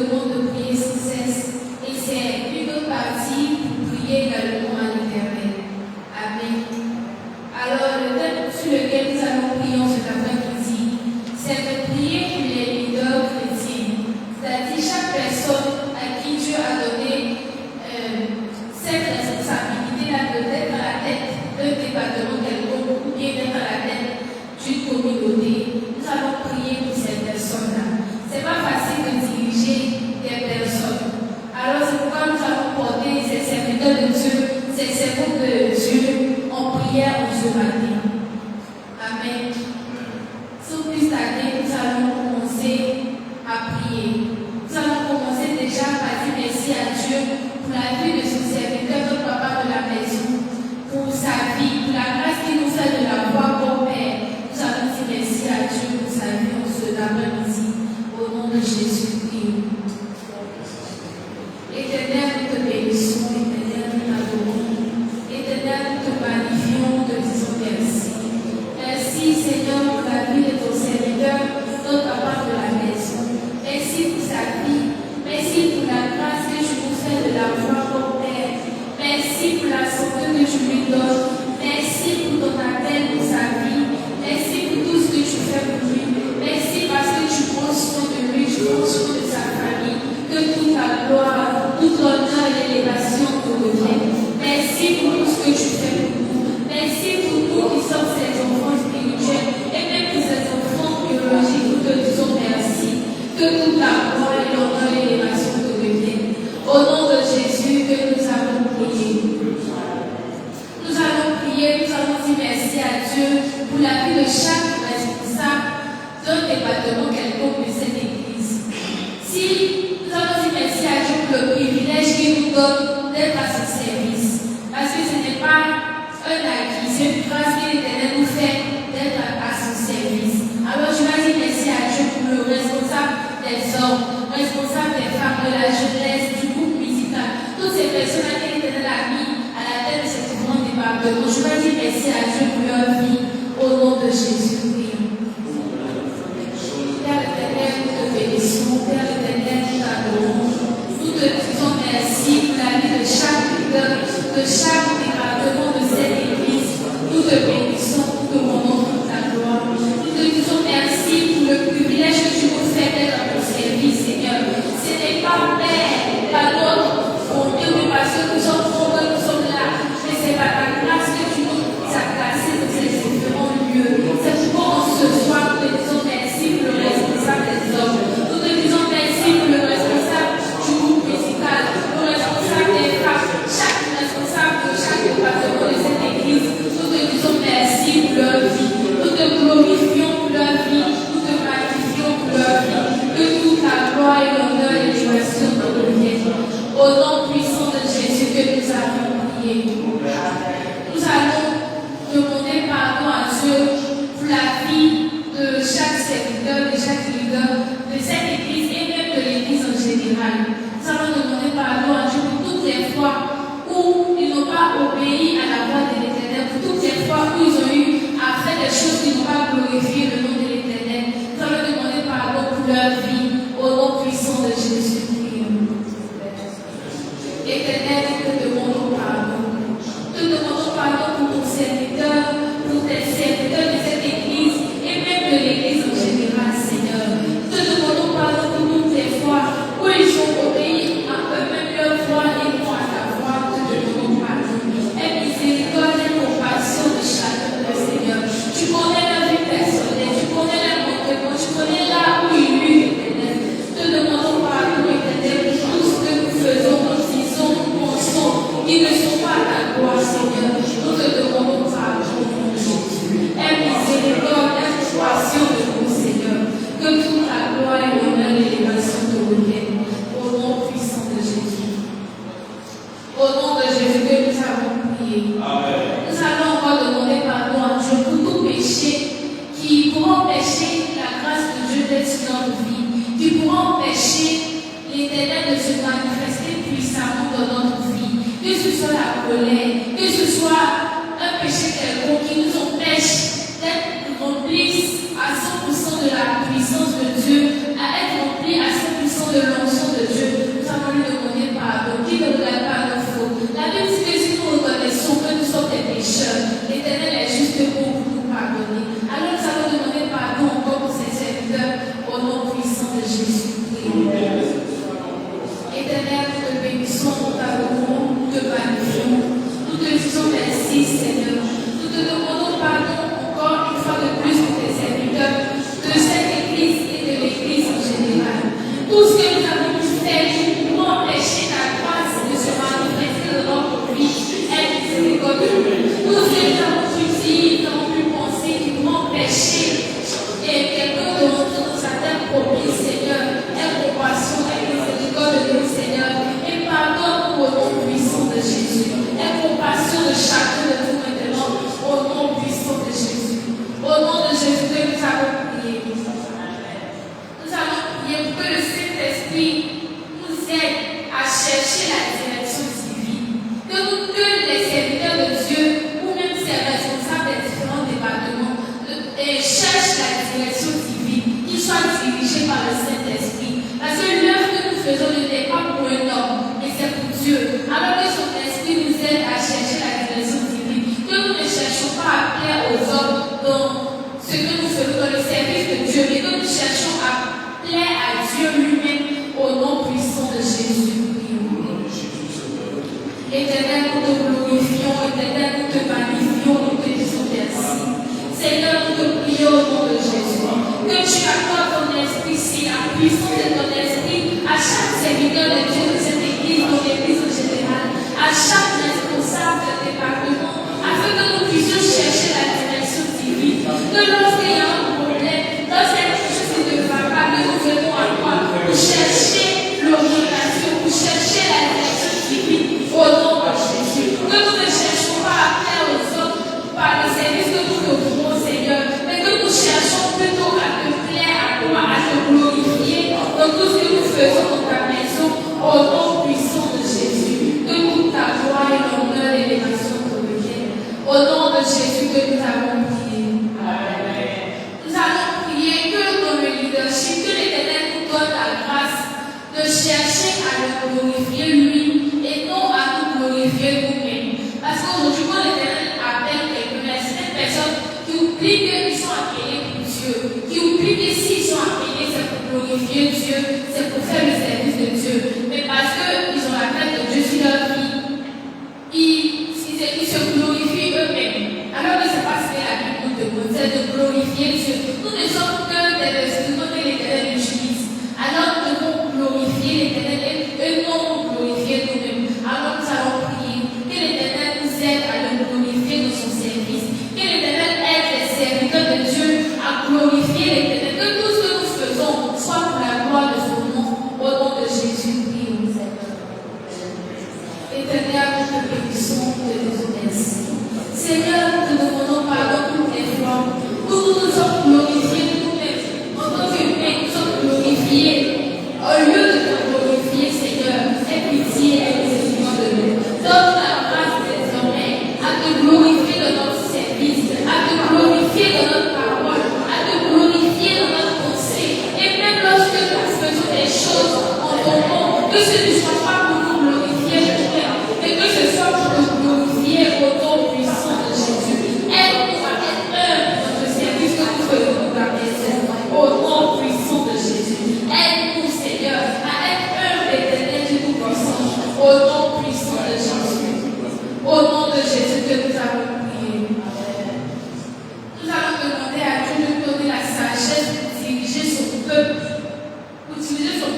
demande de prier sans cesse. Et c'est une autre partie pour prier également à l'Éternel. Amen. Alors, le thème sur lequel nous allons prier en cet après-midi, c'est de prier pour les leaders chrétiens. C'est-à-dire chaque personne à qui Dieu a donné cette responsabilité-là d'être à la tête d'un département quelconque ou bien d'être à la tête d'une communauté. Nous allons prier pour ces personnes-là. Ce n'est pas facile de diriger des personnes. Alors c'est pourquoi nous allons porter ces serviteurs de Dieu, ces servants de Dieu en prière ce matin. Amen. Sous plus tarder, nous allons commencer à prier. Nous allons commencer déjà par dire merci à Dieu pour la vie de son serviteur, notre papa de la maison, pour sa vie, pour la grâce qu'il nous fait de la voir comme Père. Nous allons dire merci à Dieu pour sa vie en ce après-midi. Au nom de Jésus, prions. Éternel, nous te bénissons, Éternel, nous t'adorons. Éternel, nous te magnifions, nous te disons merci. Merci, Seigneur, pour la vie de ton serviteur, notre papa de la maison. Merci pour sa vie. Merci pour la grâce que je vous fais de la voir comme Père. Merci pour la santé que je lui donne. Merci pour ton appel pour sa vie. Merci pour tout ce que tu fais pour lui. Merci parce que tu prends soin de lui, tu prends soin de sa famille. Que toute ta gloire, toute l'honneur et l'élévation te reviennent. Merci pour tout ce que tu fais pour nous. Merci pour nous qui sommes ses enfants spirituels et même pour ses enfants biologiques. Nous te disons merci. Que toute la gloire et l'honneur et l'élévation te reviennent. Au nom de Jésus que nous allons prier. Nous allons prier, nous allons dire merci à Dieu pour la vie de chaque responsable d'un département quelconque de cette église. Si nous allons dire merci à Dieu pour le privilège qu'il nous donne d'être à son service, parce que ce n'est pas un acquis, c'est une grâce que l'Éternel nous fait d'être à son service. Alors je vais dire merci à Dieu pour le responsable des hommes, responsable des femmes, de la jeunesse, du groupe musical, toutes ces personnes que l'Éternel a mis à la tête de ce grand département. Je vais dire merci à Dieu pour leur vie, au nom de Jésus. Père l'Éternel, nous te bénissons. Père l'Éternel, nous t'adorons. Nous te disons merci pour la vie de chaque leader, de chaque département de cette église. Nous te bénissons, nous te rendons toute ta gloire. Nous te disons merci pour le privilège que tu nous fais d'être à ton service, Seigneur. Ce n'est pas Père, par notre bonté, mais parce que nous sommes nombreux, nous sommes là. Mais c'est par ta grâce que tu nous as placés dans ces différents lieux. C'est pourquoi ce soir, nous te disons merci pour le responsable des hommes. Nous te disons merci pour le responsable du groupe musical, le responsable aux hommes dans ce que nous faisons dans le service de Dieu, mais que nous cherchons à plaire à Dieu lui-même au nom puissant de Jésus. Éternel, nous te glorifions, Éternel, nous te magnifions, nous te disons merci. Seigneur, nous te prions au nom de Jésus. Que tu accordes ton esprit, si la puissance de ton esprit à chaque serviteur de Dieu de cette église, de l'église en général, à chaque responsable de département, afin que nous puissions chercher la direction divine. Que lorsqu'il y a un problème, lorsqu'il y a quelque chose qui ne va pas, nous venons à toi pour chercher l'orientation, pour chercher la direction divine au nom de Jésus. Que nous ne cherchons pas à plaire aux hommes par le service que nous offrons, Seigneur, mais que nous cherchons plutôt à te plaire à toi, à te glorifier dans tout ce que nous faisons dans ta maison, au nom puissant de Jésus. Que toute ta gloire et l'honneur et l'élévation te reviennent. Au nom de Jésus que nous avons prié. Nous allons prier que dans le leadership, que l'Éternel nous donne la grâce de chercher à le glorifier lui et non à nous glorifier nous-mêmes. Parce qu'aujourd'hui, quand l'Éternel appelle quelqu'un, c'est des personnes qui oublient qu'ils sont appelés pour Dieu, qui oublient que s'ils sont appelés, c'est pour glorifier Dieu, c'est pour faire le service de Dieu. Mais parce qu'ils ont la tête de Dieu sur leur vie, ils se glorifient eux-mêmes. Alors que ce n'est pas ce que la Bible nous demande, c'est de glorifier Dieu. Nous ne sommes que des instruments que l'Éternel utilise. Alors nous devons glorifier l'Éternel et non glorifier nous-mêmes. Alors nous allons prier que l'Éternel nous aide à le glorifier dans son service. Que l'Éternel aide les serviteurs de Dieu à glorifier l'Éternel. Que tout ce que nous faisons soit pour la gloire de son nom. Au nom de Jésus, prions. Éternel, nous te bénissons, nous te disons merci. Seigneur, nous te demandons pardon pour les fois où nous nous sommes glorifiés nous-mêmes. En tant qu'humains, nous sommes glorifiés. Au lieu de te glorifier, Seigneur, aie pitié et miséricorde de nous. Donne la grâce désormais à te glorifier dans notre service, à te glorifier dans notre parole, à te glorifier dans notre pensée. Et même lorsque nous faisons des choses en ton nom, que ce ne soit pas pour nous glorifier nous-mêmes, mais que ce soit pour nous glorifier au nom puissant de Jésus. Aide-nous à être humbles dans le service que nous faisons pour ta maison, au nom puissant de Jésus. Aide-nous, Seigneur, à être humbles éternel et tout-puissant, au nom puissant de Jésus. Au nom de Jésus que nous avons prié. Nous allons demander à Dieu de donner la sagesse pour diriger son peuple,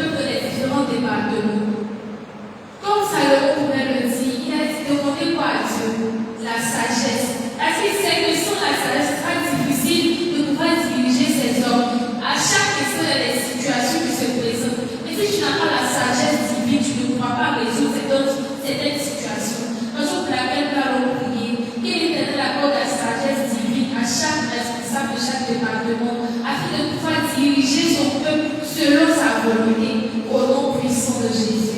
dans les différents départements. Comme Salomon pouvait le dire, il a demandé quoi à Dieu? La sagesse. Parce qu'il sait que sans la sagesse, c'est pas difficile de pouvoir diriger ces hommes. À chaque question, il y a des situations qui se présentent. Mais si tu n'as pas la sagesse divine, tu ne pourras pas résoudre certaines situations. Raison pour laquelle nous allons prier. Que l'Éternel accorde la sagesse divine à chaque responsable de chaque département, afin de pouvoir diriger son peuple selon sa volonté, au nom puissant de Jésus.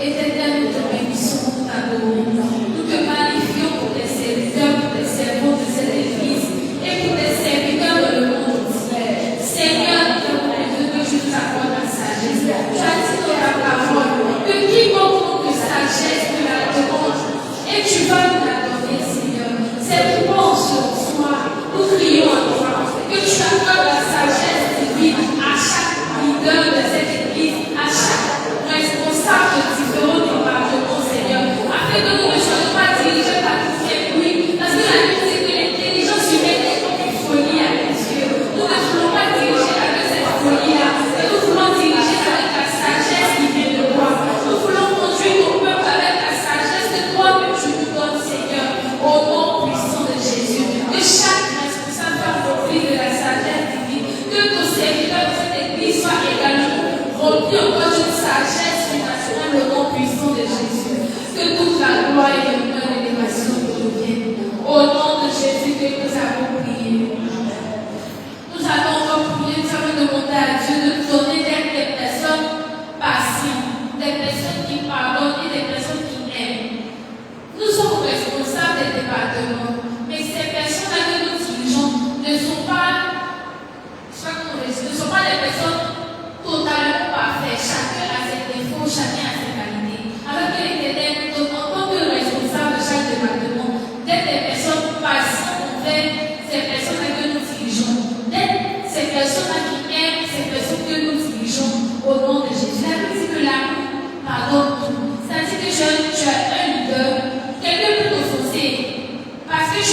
Éternel, nous te bénissons, nous t'adorons. Nous te magnifions pour tes serviteurs, pour tes servants de cette église et pour tes serviteurs dans le monde entier. Seigneur, nous te demandons que tu nous accordes la sagesse. Tu as dit dans ta parole que quiconque manque de sagesse te la demande et tu vas nous la donner, Seigneur. C'est pourquoi en ce soir, nous crions à toi que tu accordes la sagesse divine à chaque leader de cette église, à chaque responsable de différents départements, Seigneur, afin que nous ne soyons pas dirigés par tout ce qui est bruit, parce que la Bible dit que l'intelligence humaine est comme une folie avec Dieu. Nous ne voulons pas diriger avec cette folie-là, mais nous voulons diriger avec la sagesse qui vient de toi. Nous voulons conduire ton peuple avec la sagesse de toi que tu nous donnes, Seigneur.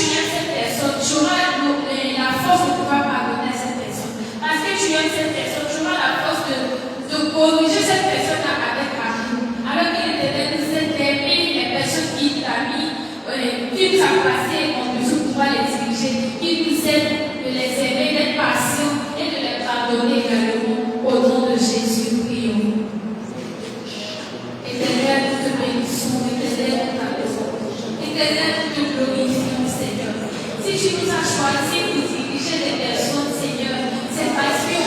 tu aimes cette personne, tu auras la force de pouvoir pardonner à cette personne. Parce que tu aimes cette personne, tu auras la force de corriger cette personne avec amour. Alors que l'Éternel nous aide d'aimer les personnes qui t'ont mis, qui nous a placés en dessous pour pouvoir les diriger, qui nous aide de les aimer, d'être patients et de les pardonner également. Au nom de Jésus, prions. Éternel, nous te bénissons, Éternel, nous t'adorons. Éternel, nous te glorifions, Seigneur. Si tu nous as choisis pour diriger des personnes, Seigneur, c'est parce que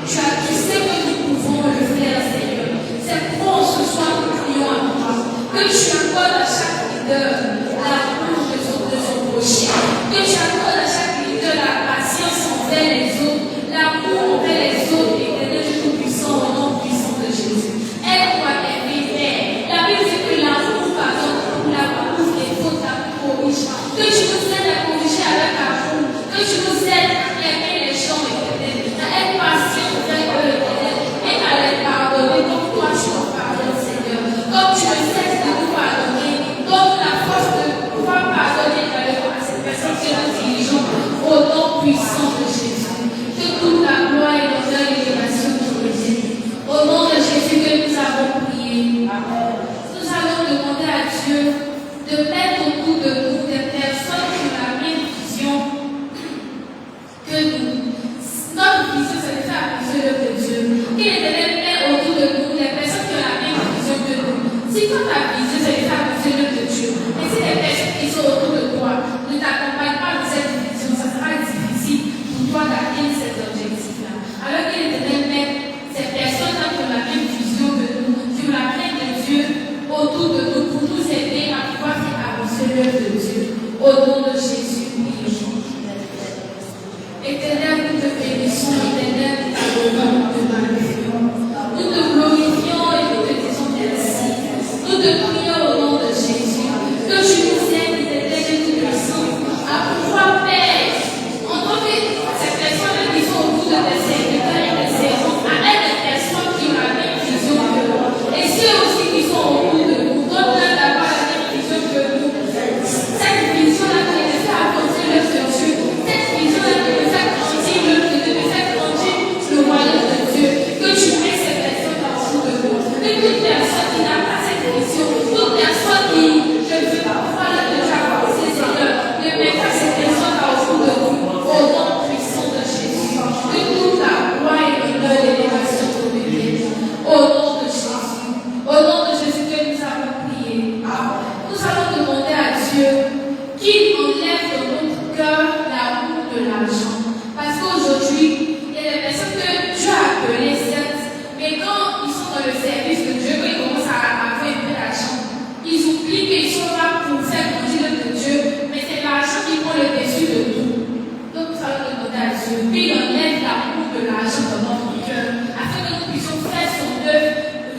tu sais que nous pouvons le faire, Seigneur. C'est pourquoi ce soir nous prions à toi. Que tu accordes à chaque leader l'amour de son prochain. Que tu accordes à chaque leader la patience envers les autres, l'amour envers les autres, Éternel, Tout-Puissant, au nom puissant de Jésus. Aide-moi à aimer, Père. La Bible dit que l'amour pardonne, l'amour est faute, l'amour corrige. Que tu nous aides à corriger avec amour. Que tu nous aides à aimer les gens, Éternel. À être patient avec eux, Éternel. Et à les pardonner comme toi tu nous pardonnes, Seigneur. Comme tu ne cesses de nous pardonner. Donne la force de pouvoir pardonner à ces personnes que nous dirigeons. Au nom puissant de Jésus. Que toute la gloire et l'honneur et l'élévation nous reviennent. Au nom de Jésus que nous avons prié. Nous allons demander à Dieu de mettre autour de nous des personnes qui ont la même vision que nous. Notre vision, c'est de faire la vision de Dieu. Qu'il est met autour de nous des personnes qui ont la même vision que nous. Si toi ta vision, c'est de faire la vision de Dieu, et si les personnes qui sont autour de toi ne t'accompagnent pas dans cette vision, ça sera difficile pour toi d'atteindre cet objectif-là. Alors qu'il est met ces personnes-là qui ont la même vision que nous, qui ont la crainte de Dieu autour de nous pour nous aider à pouvoir faire avancer l'œuvre de Dieu. Au nom de Jésus, prions. Éternel, nous te bénissons, Éternel, nous t'adorons, nous te magnifions. Nous te glorifions et nous te disons merci. Nous te prions au nom de Jésus. Que tu nous aides, Éternel, Tout-Puissant, à pouvoir faire, en tant que ces personnes qui sont autour de tes serviteurs et tes servants, à être des personnes qui ont la même vision que nous. Et ceux aussi qui sont autour de nous, donne-leur d'avoir la même vision que nous. Cette vision-là qui nous fait avancer l'œuvre de Dieu. Cette vision-là qui nous fait grandir l'œuvre de Dieu, nous fait grandir le royaume de Dieu. Que tu mets ces personnes autour de nous. Que toute personne qui n'a pas cette vision, toute personne qui, je ne veux pas pouvoir la déjà avancer, Seigneur, ne mets pas ces personnes autour de nous. Au nom puissant de Jésus. Que toute la gloire et l'honneur et l'élévation nous reviennent. Au nom de Jésus. Au nom de Jésus que nous avons prié. Nous allons demander à Dieu qu'il enlève de notre cœur l'amour de l'argent. Parce qu'aujourd'hui, il y a des personnes que Dieu a appelées, certes, mais quand ils sont dans le service de Dieu, quand ils commencent à avoir un peu d'argent, ils oublient qu'ils sont là pour faire grandir l'œuvre de Dieu, mais c'est l'argent qui prend le dessus de tout. Donc nous allons demander à Dieu qu'il enlève l'amour de l'argent dans notre cœur, afin que nous puissions faire son œuvre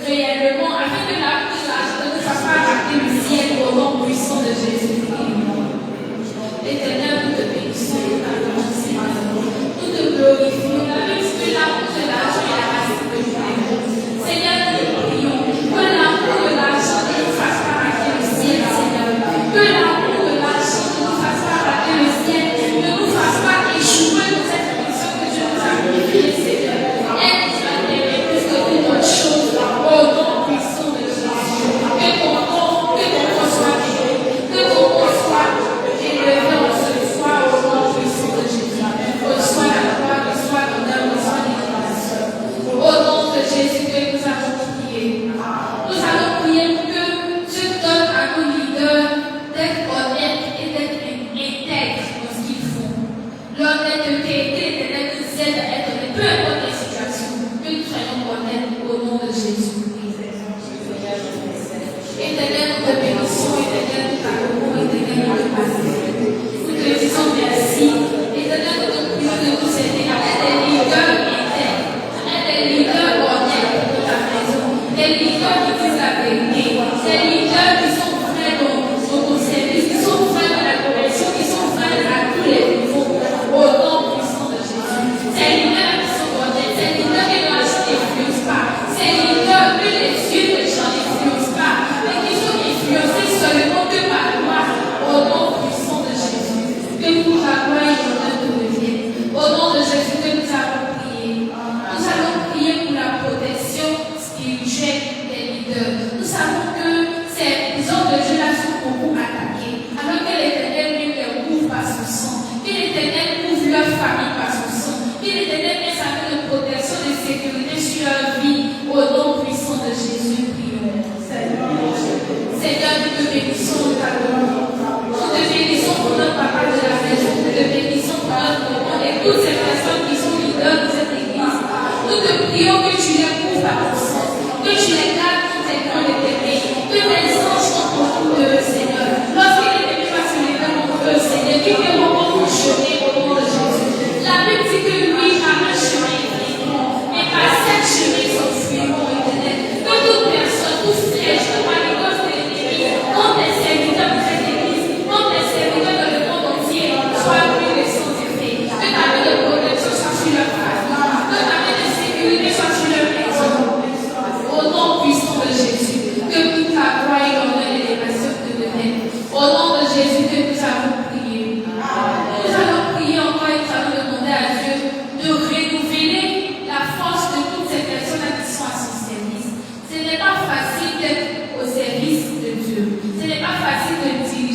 réellement, afin que l'amour de l'argent ne nous fasse pas rater le ciel au nom puissant de Jésus. Éternel, nous te bénissons, nous t'adorons, Seigneur. Nous te glorifions. La Bible dit que l'amour de l'argent est la racine de tout. Seigneur, nous te prions. Que l'amour de l'argent ne nous fasse pas rater le ciel, Seigneur. Que l'amour de l'argent ne nous fasse pas rater le ciel. Ne nous fasse pas échouer dans cette mission que Dieu nous a confiée, Seigneur. Aide-nous à t'aimer plus que toute autre chose. Au nom puissant de Jésus. Que ton nom soit béni. Que ton nom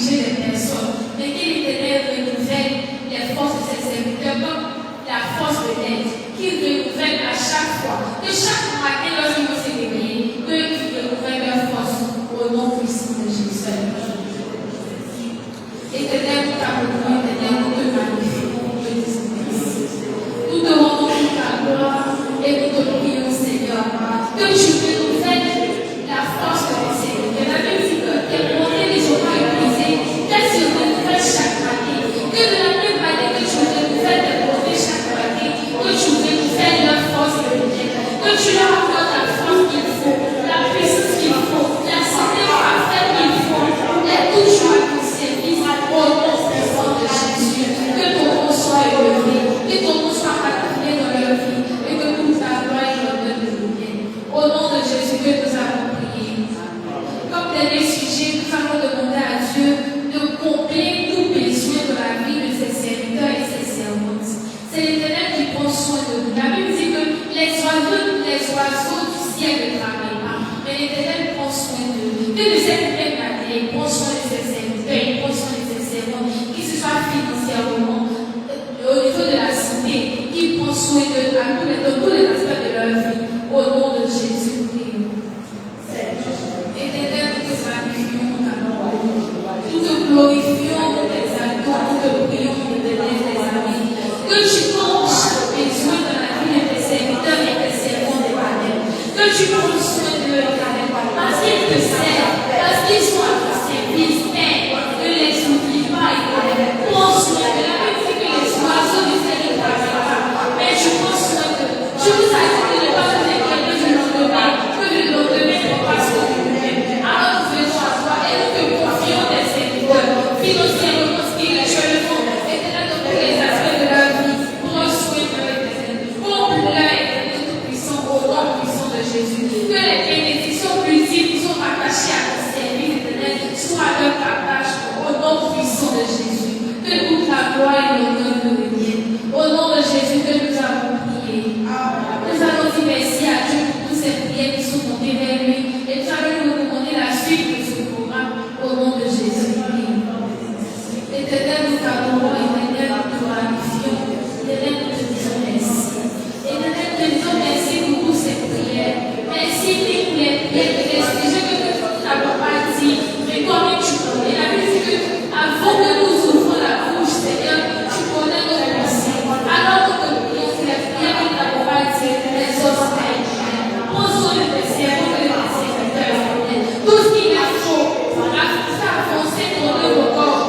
diriger les personnes, mais que l'Éternel renouvelle les forces de ses serviteurs comme la force de l'aide, qu'il renouvelle à chaque fois, que chaque matin lorsqu'ils vont se réveiller, qu'ils renouvellent leur force au nom puissant de Jésus. Éternel, nous t'appelons, Éternel, nous te magnifions, nous te disons merci. Nous te rendons toute la gloire et nous te prions, Seigneur, que tu renouvelles la force de tes serviteurs. La Bible dit que tes montées des oreilles brisées, qu'elles se renouvellent chaque matin. Que de la même manière que tu renouvelles tes montées chaque matin, que tu renouvelles leur force de lumière, que tu leur accordes la force qu'il faut, la puissance qu'il faut, la santé parfaite qu'il faut, et toujours à ton service, au nom puissant de Jésus. Que ton nom soit élevé, que ton nom soit magnifié dans leur vie, et que toute ta gloire et l'honneur te reviennent. Au nom de Jésus que nous avons prié. Comme dernier sujet, nous allons demander à Dieu de combler tout besoin de la vie de ses serviteurs et ses servantes. C'est l'Éternel qui prend soin de nous. La Bible dit que les oiseaux du ciel ne travaillent pas, mais l'Éternel prend soin d'eux. Que de cette même manière, il prend soin de ses serviteurs, il prend soin de ses servantes, qu'ils se soient financièrement, au niveau de la santé, qu'il prend soin d'eux dans tous les aspects de leur vie. Au nom de Jésus, prions. Éternel, nous te magnifions, nous te glorifions, nous t'exaltons, nous te prions, Éternel, tes amis. Que tu prends chaque besoin dans la vie de tes serviteurs et tes servants de Éternel. Que tu prends soin de eux, Éternel, parce qu'ils te servent, parce qu'ils sont à ton service. Père, ne les oublie pas, Éternel. Prends soin de la Bible dit que les oiseaux du ciel ne travaillent pas, mais tu prends soin de eux. Tu nous as dit de ne pas nous inquiéter du lendemain, que le lendemain ne passe que nous-mêmes. Alors nous venons à toi et nous te confions des serviteurs, financièrement, spirituellement, Éternel, dans tous les aspects de leur vie. Prends soin de eux, Éternel. Comble-leur, Éternel, tout-puissant, au nom puissant de Jésus. Que les bénédictions multiples qui sont attachées à ton service, Éternel, soient leur partage au nom puissant de Jésus. Que toute la gloire et l'honneur nous reviennent. Au nom de Jésus que nous avons prié. Nous allons dire merci à Dieu pour toutes ces prières qui sont montées vers lui. Et nous allons nous demander la suite de ce programme au nom de Jésus. Éternel, nous t'adorons. Éternel, nous te magnifions. Éternel, nous te disons merci. Éternel, nous te disons merci pour toutes ces prières. Merci pour les prières de l'Esprit que nous n'avons pas dit, mais toi-même tu connais. La Bible dit que avant que nous ouvrons la bouche, Seigneur, tu connais nos pensées. Alors nous te prions pour les prières que nous n'avons pas dit, les obstacles. Prends soin de tes servants et de tes serviteurs. Tout ce qu'il y a faut pour avancer ton œuvre au corps.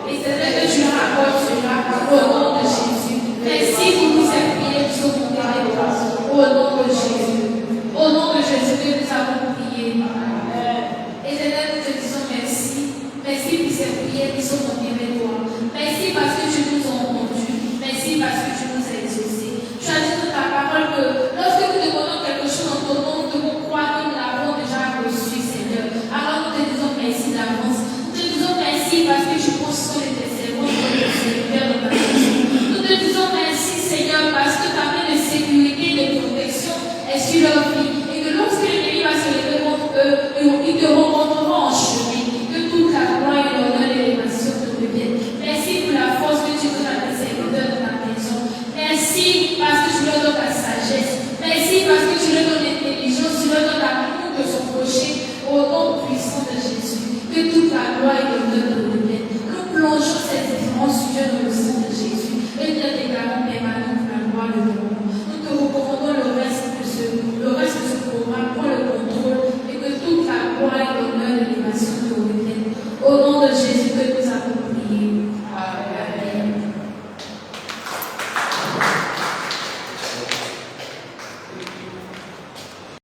Et c'est vrai que tu leur accordes cela au nom de Jésus. Merci pour toutes ces prières qui sont montées vers toi. Au nom de Jésus. Au nom de Jésus que nous avons prié. Éternel, nous te disons merci. Merci pour ces prières qui sont montées